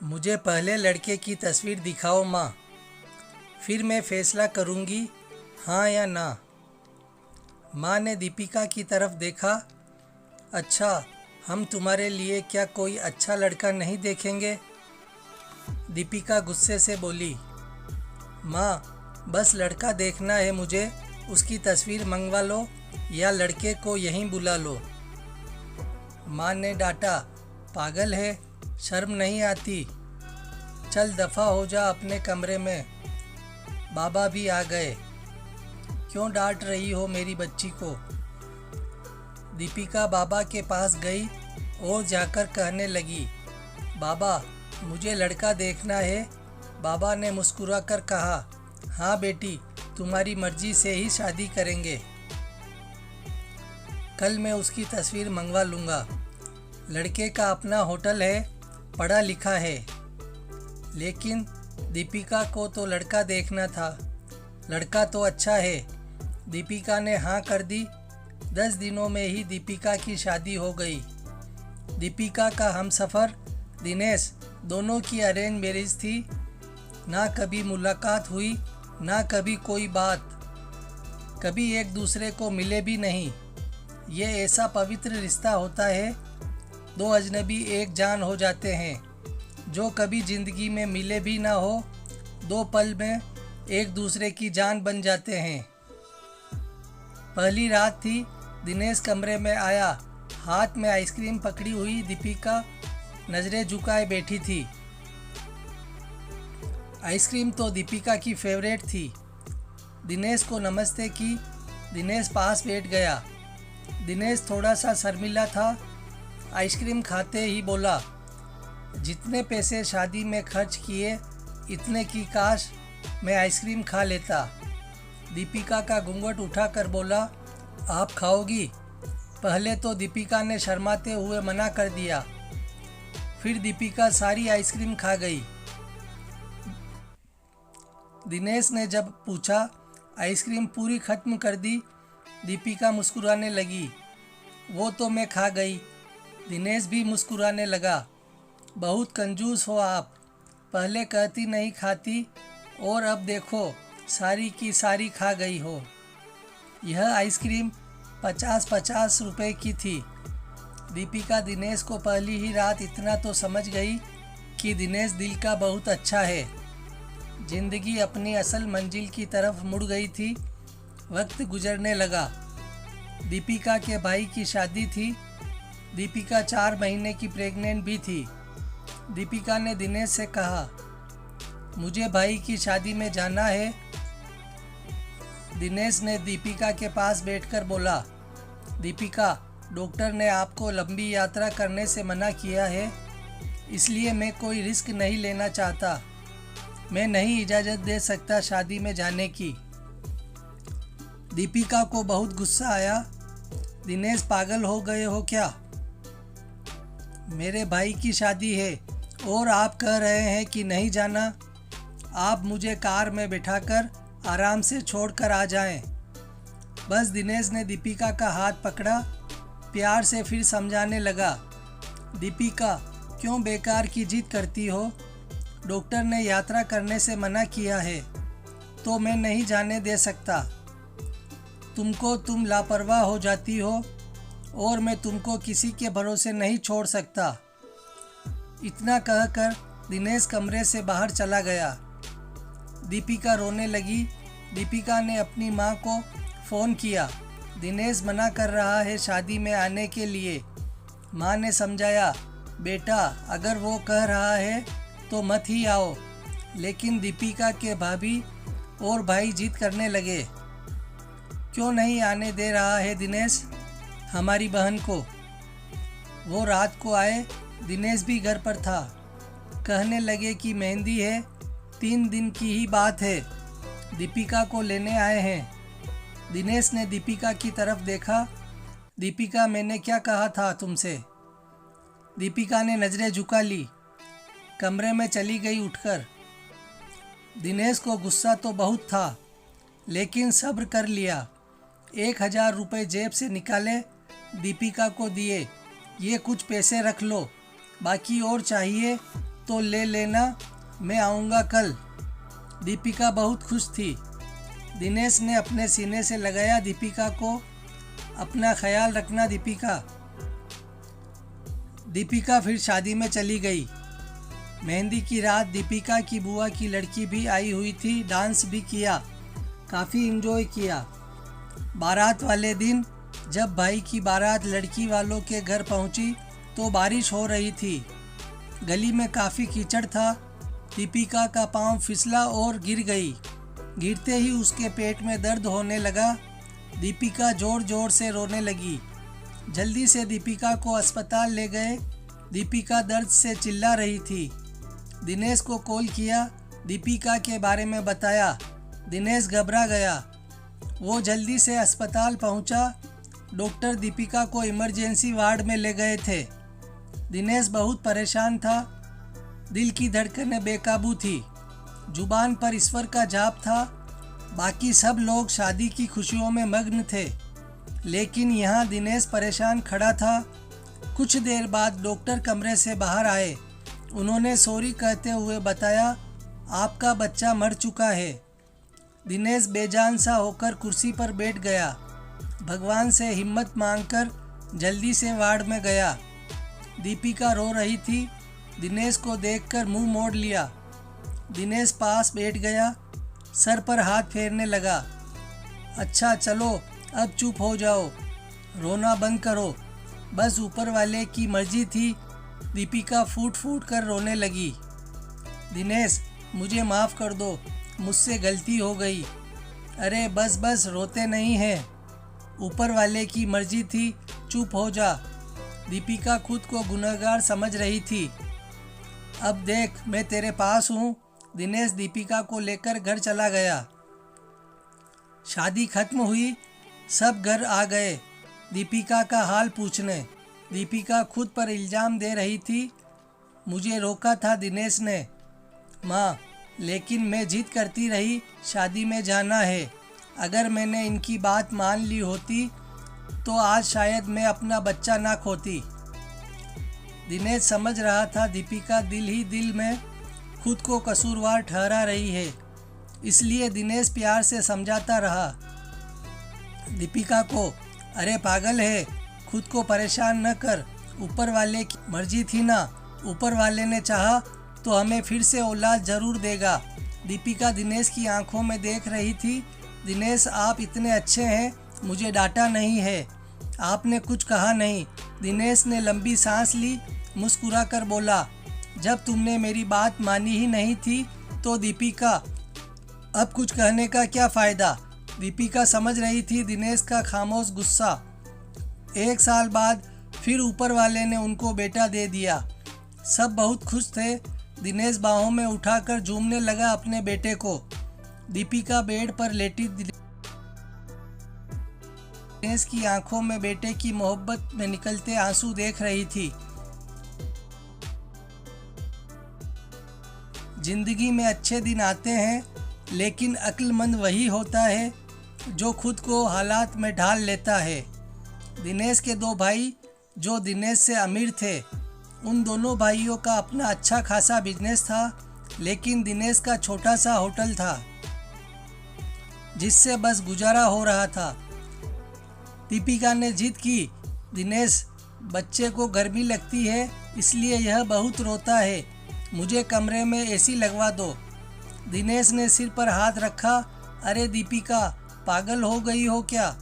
मुझे पहले लड़के की तस्वीर दिखाओ माँ, फिर मैं फैसला करूँगी हाँ या ना। माँ ने दीपिका की तरफ देखा। अच्छा, हम तुम्हारे लिए क्या कोई अच्छा लड़का नहीं देखेंगे? दीपिका गुस्से से बोली। माँ, बस लड़का देखना है मुझे, उसकी तस्वीर मंगवा लो या लड़के को यहीं बुला लो। माँ ने डांटा, पागल है, शर्म नहीं आती? चल दफ़ा हो जा अपने कमरे में। बाबा भी आ गए। क्यों डांट रही हो मेरी बच्ची को? दीपिका बाबा के पास गई और जाकर कहने लगी, बाबा, मुझे लड़का देखना है। बाबा ने मुस्कुराकर कहा, हाँ बेटी, तुम्हारी मर्जी से ही शादी करेंगे। कल मैं उसकी तस्वीर मंगवा लूँगा। लड़के का अपना होटल है, पढ़ा लिखा है। लेकिन दीपिका को तो लड़का देखना था। लड़का तो अच्छा है। दीपिका ने हाँ कर दी। 10 दिनों में ही दीपिका की शादी हो गई। दीपिका का हमसफ़र दिनेश, दोनों की अरेंज मैरिज थी। ना कभी मुलाकात हुई, ना कभी कोई बात। कभी एक दूसरे को मिले भी नहीं। ये ऐसा पवित्र रिश्ता होता है, दो अजनबी एक जान हो जाते हैं, जो कभी ज़िंदगी में मिले भी ना हो, 2 पल में एक दूसरे की जान बन जाते हैं। पहली रात थी। दिनेश कमरे में आया। हाथ में आइसक्रीम पकड़ी हुई दीपिका नज़रें झुकाए बैठी थी। आइसक्रीम तो दीपिका की फेवरेट थी। दिनेश को नमस्ते की। दिनेश पास बैठ गया। दिनेश थोड़ा सा शर्मिला था। आइसक्रीम खाते ही बोला, जितने पैसे शादी में खर्च किए, इतने की काश मैं आइसक्रीम खा लेता। दीपिका का घूंघट उठाकर बोला, आप खाओगी? पहले तो दीपिका ने शर्माते हुए मना कर दिया। फिर दीपिका सारी आइसक्रीम खा गई। दिनेश ने जब पूछा, आइसक्रीम पूरी खत्म कर दी? दीपिका मुस्कुराने लगी। वो तो मैं खा गई। दिनेश भी मुस्कुराने लगा। बहुत कंजूस हो आप। पहले कहती नहीं खाती और अब देखो सारी की सारी खा गई हो। यह आइसक्रीम 50-50 रुपए की थी। दीपिका दिनेश को पहली ही रात इतना तो समझ गई कि दिनेश दिल का बहुत अच्छा है। जिंदगी अपनी असल मंजिल की तरफ मुड़ गई थी। वक्त गुजरने लगा। दीपिका के भाई की शादी थी। दीपिका 4 महीने की प्रेग्नेंट भी थी। दीपिका ने दिनेश से कहा, मुझे भाई की शादी में जाना है। दिनेश ने दीपिका के पास बैठकर बोला, दीपिका, डॉक्टर ने आपको लंबी यात्रा करने से मना किया है, इसलिए मैं कोई रिस्क नहीं लेना चाहता। मैं नहीं इजाज़त दे सकता शादी में जाने की। दीपिका को बहुत गुस्सा आया। दिनेश, पागल हो गए हो क्या? मेरे भाई की शादी है और आप कह रहे हैं कि नहीं जाना। आप मुझे कार में बिठाकर आराम से छोड़कर आ जाएं। बस दिनेश ने दीपिका का हाथ पकड़ा। प्यार से फिर समझाने लगा, दीपिका, क्यों बेकार की जिद करती हो? डॉक्टर ने यात्रा करने से मना किया है तो मैं नहीं जाने दे सकता। तुम लापरवाह हो जाती हो और मैं तुमको किसी के भरोसे नहीं छोड़ सकता। इतना कहकर दिनेश कमरे से बाहर चला गया। दीपिका रोने लगी। दीपिका ने अपनी माँ को फ़ोन किया। दिनेश मना कर रहा है शादी में आने के लिए। माँ ने समझाया, बेटा, अगर वो कह रहा है तो मत ही आओ। लेकिन दीपिका के भाभी और भाई जिद करने लगे। क्यों नहीं आने दे रहा है दिनेश हमारी बहन को? वो रात को आए। दिनेश भी घर पर था। कहने लगे कि मेहंदी है, 3 दिन की ही बात है, दीपिका को लेने आए हैं। दिनेश ने दीपिका की तरफ देखा। दीपिका, मैंने क्या कहा था तुमसे? दीपिका ने नज़रें झुका ली। कमरे में चली गई उठकर। दिनेश को गुस्सा तो बहुत था, लेकिन सब्र कर लिया। 1000 रुपये जेब से निकाले, दीपिका को दिए। ये कुछ पैसे रख लो, बाकी और चाहिए तो ले लेना, मैं आऊँगा कल। दीपिका बहुत खुश थी। दिनेश ने अपने सीने से लगाया दीपिका को। अपना ख्याल रखना दीपिका। दीपिका फिर शादी में चली गई। मेहंदी की रात दीपिका की बुआ की लड़की भी आई हुई थी। डांस भी किया, काफ़ी एंजॉय किया। बारात वाले दिन जब भाई की बारात लड़की वालों के घर पहुंची तो बारिश हो रही थी। गली में काफ़ी कीचड़ था। दीपिका का पांव फिसला और गिर गई। गिरते ही उसके पेट में दर्द होने लगा। दीपिका ज़ोर ज़ोर से रोने लगी। जल्दी से दीपिका को अस्पताल ले गए। दीपिका दर्द से चिल्ला रही थी। दिनेश को कॉल किया, दीपिका के बारे में बताया। दिनेश घबरा गया। वो जल्दी से अस्पताल पहुंचा। डॉक्टर दीपिका को इमरजेंसी वार्ड में ले गए थे। दिनेश बहुत परेशान था। दिल की धड़कनें बेकाबू थी। जुबान पर ईश्वर का जाप था। बाकी सब लोग शादी की खुशियों में मग्न थे, लेकिन यहाँ दिनेश परेशान खड़ा था। कुछ देर बाद डॉक्टर कमरे से बाहर आए। उन्होंने सॉरी कहते हुए बताया, आपका बच्चा मर चुका है। दिनेश बेजान सा होकर कुर्सी पर बैठ गया। भगवान से हिम्मत मांगकर जल्दी से वार्ड में गया। दीपिका रो रही थी। दिनेश को देखकर मुंह मोड़ लिया। दिनेश पास बैठ गया, सर पर हाथ फेरने लगा। अच्छा चलो, अब चुप हो जाओ, रोना बंद करो, बस ऊपर वाले की मर्जी थी। दीपिका फूट फूट कर रोने लगी। दिनेश, मुझे माफ़ कर दो, मुझसे गलती हो गई। अरे बस बस, रोते नहीं हैं, ऊपर वाले की मर्जी थी, चुप हो जा। दीपिका खुद को गुनहगार समझ रही थी। अब देख, मैं तेरे पास हूँ। दिनेश दीपिका को लेकर घर चला गया। शादी खत्म हुई। सब घर आ गए दीपिका का हाल पूछने। दीपिका खुद पर इल्ज़ाम दे रही थी। मुझे रोका था दिनेश ने माँ, लेकिन मैं जिद करती रही, शादी में जाना है। अगर मैंने इनकी बात मान ली होती तो आज शायद मैं अपना बच्चा ना खोती। दिनेश समझ रहा था दीपिका दिल ही दिल में खुद को कसूरवार ठहरा रही है, इसलिए दिनेश प्यार से समझाता रहा दीपिका को। अरे पागल है, खुद को परेशान न कर, ऊपर वाले की मर्जी थी ना। ऊपर वाले ने चाहा तो हमें फिर से औलाद ज़रूर देगा। दीपिका दिनेश की आंखों में देख रही थी। दिनेश, आप इतने अच्छे हैं, मुझे डांटा नहीं है, आपने कुछ कहा नहीं। दिनेश ने लंबी सांस ली, मुस्कुरा कर बोला, जब तुमने मेरी बात मानी ही नहीं थी तो दीपिका, अब कुछ कहने का क्या फ़ायदा। दीपिका समझ रही थी दिनेश का खामोश गुस्सा। 1 साल बाद फिर ऊपर वाले ने उनको बेटा दे दिया। सब बहुत खुश थे। दिनेश बाहों में उठाकर झूमने लगा अपने बेटे को। दीपिका बेड पर लेटी दिनेश की आंखों में बेटे की मोहब्बत में निकलते आंसू देख रही थी। जिंदगी में अच्छे दिन आते हैं, लेकिन अक्लमंद वही होता है जो खुद को हालात में ढाल लेता है। दिनेश के 2 भाई जो दिनेश से अमीर थे, उन दोनों भाइयों का अपना अच्छा खासा बिजनेस था, लेकिन दिनेश का छोटा सा होटल था जिससे बस गुजारा हो रहा था। दीपिका ने जिद की, दिनेश, बच्चे को गर्मी लगती है इसलिए यह बहुत रोता है, मुझे कमरे में एसी लगवा दो। दिनेश ने सिर पर हाथ रखा। अरे दीपिका, पागल हो गई हो क्या?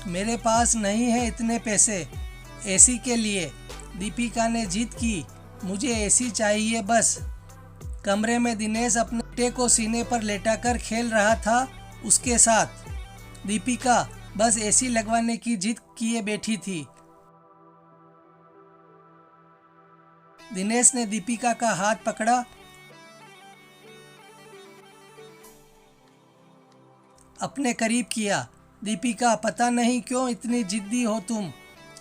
मेरे पास नहीं है इतने पैसे एसी के लिए। दीपिका ने जिद की, मुझे एसी चाहिए बस। कमरे में दिनेश अपने बेटे को सीने पर लेटाकर खेल रहा था उसके साथ। दीपिका बस एसी लगवाने की जिद किए बैठी थी। दिनेश ने दीपिका का हाथ पकड़ा। अपने करीब किया। दीपिका, पता नहीं क्यों इतनी जिद्दी हो तुम,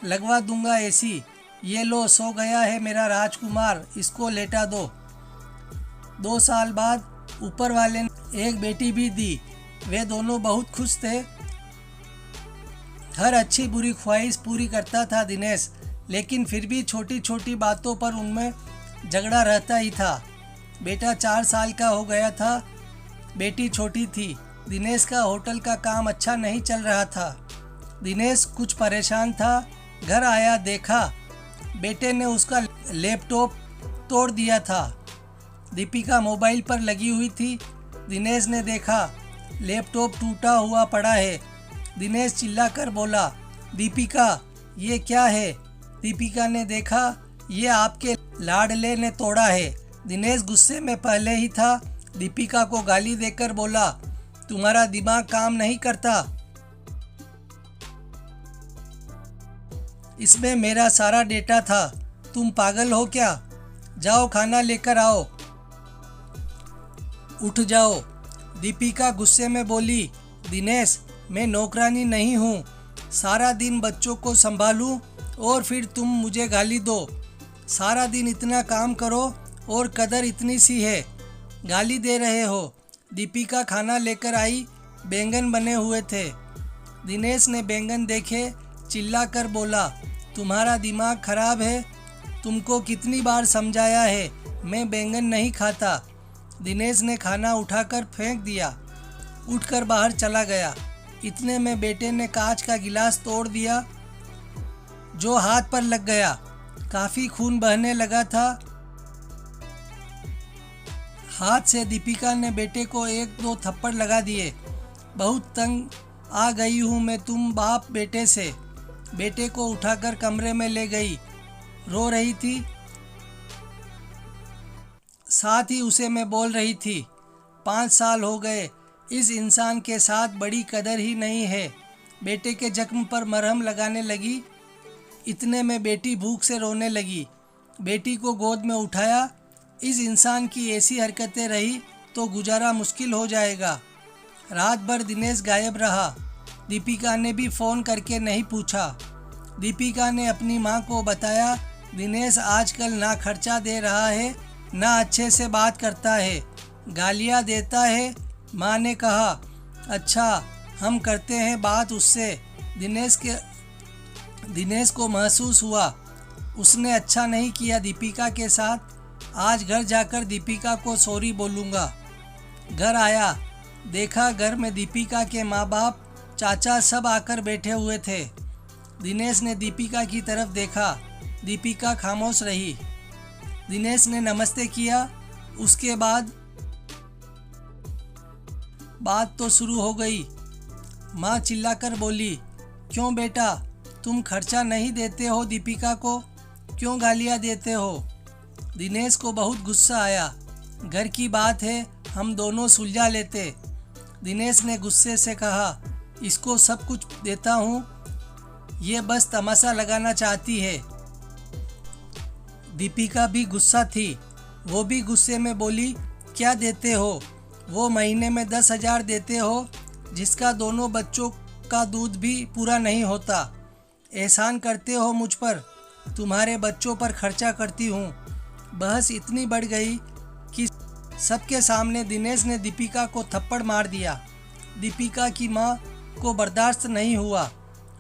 लगवा दूंगा एसी। ये लो, सो गया है मेरा राजकुमार, इसको लेटा दो। 2 साल बाद ऊपर वाले ने एक बेटी भी दी। वे दोनों बहुत खुश थे। हर अच्छी बुरी ख्वाहिश पूरी करता था दिनेश, लेकिन फिर भी छोटी छोटी बातों पर उनमें झगड़ा रहता ही था। बेटा 4 साल का हो गया था, बेटी छोटी थी। दिनेश का होटल का काम अच्छा नहीं चल रहा था। दिनेश कुछ परेशान था। घर आया, देखा बेटे ने उसका लैपटॉप तोड़ दिया था। दीपिका मोबाइल पर लगी हुई थी। दिनेश ने देखा लैपटॉप टूटा हुआ पड़ा है। दिनेश चिल्लाकर बोला, दीपिका ये क्या है? दीपिका ने देखा ये आपके लाडले ने तोड़ा है। दिनेश गुस्से में पहले ही था। दीपिका को गाली देकर बोला, तुम्हारा दिमाग काम नहीं करता? इसमें मेरा सारा डेटा था, तुम पागल हो क्या? जाओ खाना लेकर आओ। उठ जाओ। दीपिका गुस्से में बोली, दिनेश मैं नौकरानी नहीं हूँ, सारा दिन बच्चों को संभालूं और फिर तुम मुझे गाली दो। सारा दिन इतना काम करो और कदर इतनी सी है, गाली दे रहे हो। दीपिका खाना लेकर आई। बैंगन बने हुए थे। दिनेश ने बैंगन देखे, चिल्लाकर बोला, तुम्हारा दिमाग खराब है? तुमको कितनी बार समझाया है मैं बैंगन नहीं खाता। दिनेश ने खाना उठाकर फेंक दिया, उठकर बाहर चला गया। इतने में बेटे ने कांच का गिलास तोड़ दिया जो हाथ पर लग गया। काफ़ी खून बहने लगा था। हाथ से दीपिका ने बेटे को 1-2 थप्पड़ लगा दिए। बहुत तंग आ गई हूँ मैं तुम बाप बेटे से। बेटे को उठाकर कमरे में ले गई। रो रही थी, साथ ही उसे मैं बोल रही थी, 5 साल हो गए, इस इंसान के साथ बड़ी कदर ही नहीं है। बेटे के जख्म पर मरहम लगाने लगी। इतने में बेटी भूख से रोने लगी। बेटी को गोद में उठाया। इस इंसान की ऐसी हरकतें रही तो गुजारा मुश्किल हो जाएगा। रात भर दिनेश गायब रहा। दीपिका ने भी फ़ोन करके नहीं पूछा। दीपिका ने अपनी माँ को बताया, दिनेश आजकल ना खर्चा दे रहा है, ना अच्छे से बात करता है, गालियाँ देता है। माँ ने कहा, अच्छा हम करते हैं बात उससे। दिनेश को महसूस हुआ उसने अच्छा नहीं किया दीपिका के साथ। आज घर जाकर दीपिका को सॉरी बोलूँगा। घर आया, देखा घर में दीपिका के माँ बाप, चाचा सब आकर बैठे हुए थे। दिनेश ने दीपिका की तरफ देखा। दीपिका खामोश रही। दिनेश ने नमस्ते किया। उसके बाद बात तो शुरू हो गई। माँ चिल्लाकर बोली, क्यों बेटा तुम खर्चा नहीं देते हो दीपिका को? क्यों गालियाँ देते हो? दिनेश को बहुत गुस्सा आया। घर की बात है, हम दोनों सुलझा लेते। दिनेश ने गुस्से से कहा, इसको सब कुछ देता हूँ, ये बस तमाशा लगाना चाहती है। दीपिका भी गुस्सा थी। वो भी गुस्से में बोली, क्या देते हो? वो महीने में 10,000 देते हो, जिसका दोनों बच्चों का दूध भी पूरा नहीं होता। एहसान करते हो मुझ पर, तुम्हारे बच्चों पर खर्चा करती हूँ। बहस इतनी बढ़ गई कि सबके सामने दिनेश ने दीपिका को थप्पड़ मार दिया। दीपिका की माँ को बर्दाश्त नहीं हुआ।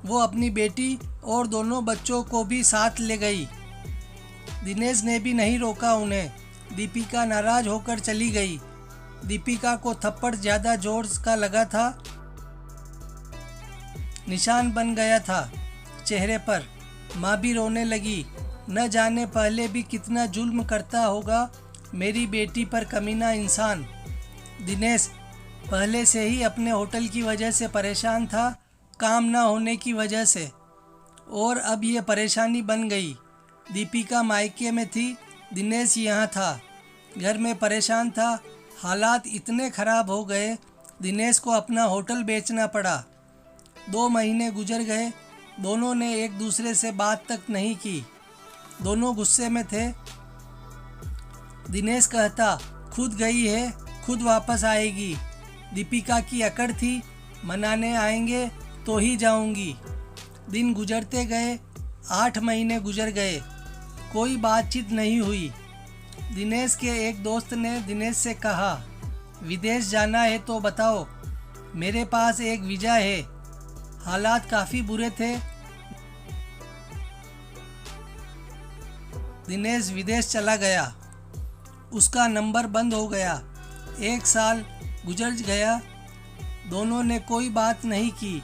वो अपनी बेटी और दोनों बच्चों को भी साथ ले गई। दिनेश ने भी नहीं रोका उन्हें। दीपिका नाराज होकर चली गई। दीपिका को थप्पड़ ज़्यादा जोर का लगा था, निशान बन गया था चेहरे पर। माँ भी रोने लगी। न जाने पहले भी कितना जुल्म करता होगा मेरी बेटी पर कमीना इंसान। दिनेश पहले से ही अपने होटल की वजह से परेशान था, काम न होने की वजह से, और अब ये परेशानी बन गई। दीपिका मायके में थी, दिनेश यहाँ था, घर में परेशान था। हालात इतने ख़राब हो गए, दिनेश को अपना होटल बेचना पड़ा। 2 महीने गुजर गए। दोनों ने एक दूसरे से बात तक नहीं की। दोनों गुस्से में थे। दिनेश कहता, खुद गई है, खुद वापस आएगी। दीपिका की अकड़ थी, मनाने आएंगे तो ही जाऊंगी। दिन गुजरते गए। 8 महीने गुजर गए। कोई बातचीत नहीं हुई। दिनेश के एक दोस्त ने दिनेश से कहा, विदेश जाना है तो बताओ, मेरे पास एक वीज़ा है। हालात काफ़ी बुरे थे। दिनेश विदेश चला गया। उसका नंबर बंद हो गया। 1 साल गुजर गया। दोनों ने कोई बात नहीं की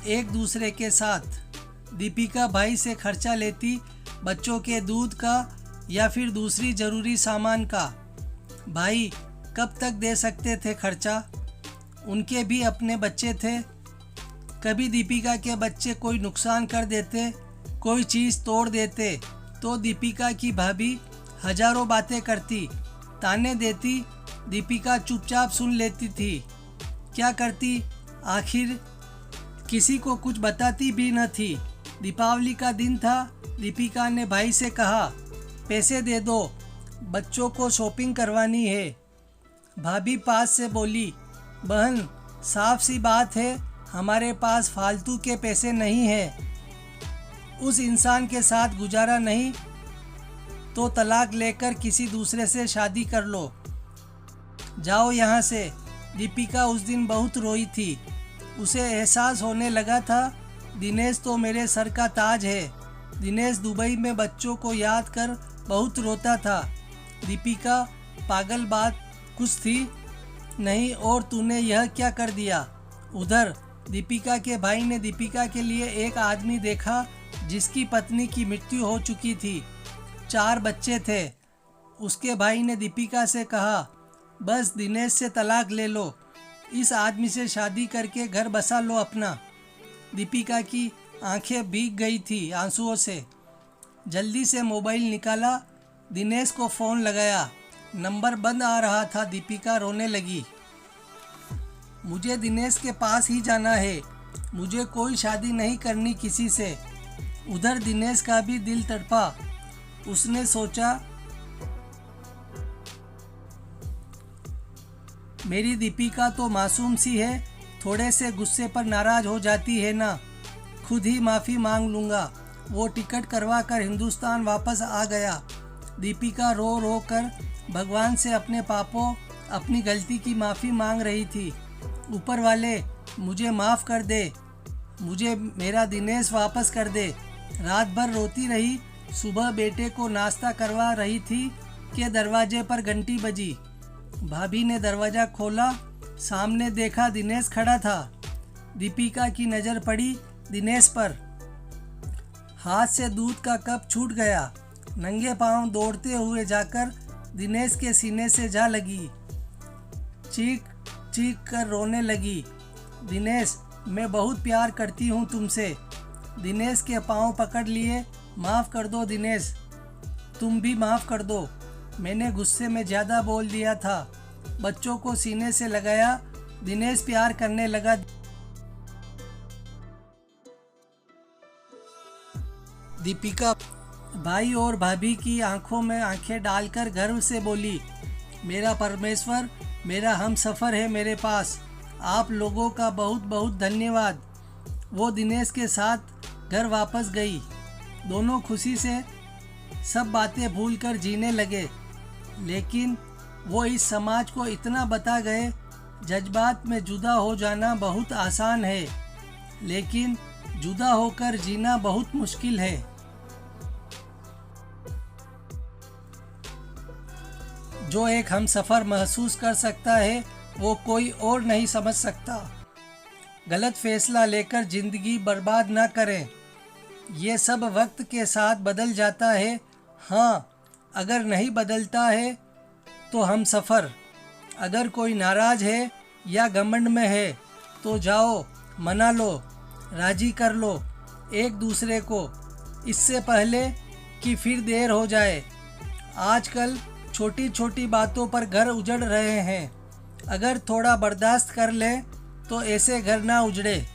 एक दूसरे के साथ। दीपिका भाई से खर्चा लेती, बच्चों के दूध का या फिर दूसरी ज़रूरी सामान का। भाई कब तक दे सकते थे खर्चा? उनके भी अपने बच्चे थे। कभी दीपिका के बच्चे कोई नुकसान कर देते, कोई चीज़ तोड़ देते तो दीपिका की भाभी हजारों बातें करती, ताने देती। दीपिका चुपचाप सुन लेती थी। क्या करती? आखिर किसी को कुछ बताती भी न थी। दीपावली का दिन था। दीपिका ने भाई से कहा, पैसे दे दो, बच्चों को शॉपिंग करवानी है। भाभी पास से बोली, बहन साफ सी बात है, हमारे पास फालतू के पैसे नहीं है। उस इंसान के साथ गुजारा नहीं तो तलाक लेकर किसी दूसरे से शादी कर लो। जाओ यहाँ से। दीपिका उस दिन बहुत रोई थी। उसे एहसास होने लगा था, दिनेश तो मेरे सर का ताज है। दिनेश दुबई में बच्चों को याद कर बहुत रोता था। दीपिका पागल, बात कुछ थी नहीं और तूने यह क्या कर दिया? उधर दीपिका के भाई ने दीपिका के लिए एक आदमी देखा जिसकी पत्नी की मृत्यु हो चुकी थी। 4 बच्चे थे। उसके भाई ने दीपिका से कहा, बस दिनेश से तलाक ले लो, इस आदमी से शादी करके घर बसा लो अपना। दीपिका की आंखें भीग गई थी आंसुओं से। जल्दी से मोबाइल निकाला, दिनेश को फ़ोन लगाया। नंबर बंद आ रहा था। दीपिका रोने लगी। मुझे दिनेश के पास ही जाना है, मुझे कोई शादी नहीं करनी किसी से। उधर दिनेश का भी दिल तड़पा। उसने सोचा, मेरी दीपिका तो मासूम सी है, थोड़े से गुस्से पर नाराज़ हो जाती है ना, खुद ही माफ़ी मांग लूँगा। वो टिकट करवा कर हिंदुस्तान वापस आ गया। दीपिका रो रो कर भगवान से अपने पापों, अपनी गलती की माफ़ी मांग रही थी। ऊपर वाले मुझे माफ़ कर दे, मुझे मेरा दिनेश वापस कर दे। रात भर रोती रही। सुबह बेटे को नाश्ता करवा रही थी कि दरवाजे पर घंटी बजी। भाभी ने दरवाज़ा खोला। सामने देखा दिनेश खड़ा था। दीपिका की नज़र पड़ी दिनेश पर। हाथ से दूध का कप छूट गया। नंगे पांव दौड़ते हुए जाकर दिनेश के सीने से जा लगी। चीख चीख कर रोने लगी, दिनेश मैं बहुत प्यार करती हूँ तुमसे। दिनेश के पांव पकड़ लिए। माफ़ कर दो दिनेश, तुम भी माफ़ कर दो, मैंने गुस्से में ज़्यादा बोल दिया था। बच्चों को सीने से लगाया। दिनेश प्यार करने लगा। दीपिका भाई और भाभी की आंखों में आंखें डालकर गर्व से बोली, मेरा परमेश्वर, मेरा हमसफ़र है मेरे पास। आप लोगों का बहुत बहुत धन्यवाद। वो दिनेश के साथ घर वापस गई। दोनों खुशी से सब बातें भूलकर जीने लगे। लेकिन वो इस समाज को इतना बता गए, जज्बात में जुदा हो जाना बहुत आसान है, लेकिन जुदा होकर जीना बहुत मुश्किल है। जो एक हमसफ़र महसूस कर सकता है, वो कोई और नहीं समझ सकता। गलत फैसला लेकर ज़िंदगी बर्बाद ना करें। ये सब वक्त के साथ बदल जाता है। हाँ, अगर नहीं बदलता है तो हमसफ़र। अगर कोई नाराज़ है या घमंड में है तो जाओ, मना लो, राज़ी कर लो एक दूसरे को, इससे पहले कि फिर देर हो जाए। आजकल छोटी छोटी बातों पर घर उजड़ रहे हैं। अगर थोड़ा बर्दाश्त कर लें तो ऐसे घर ना उजड़े।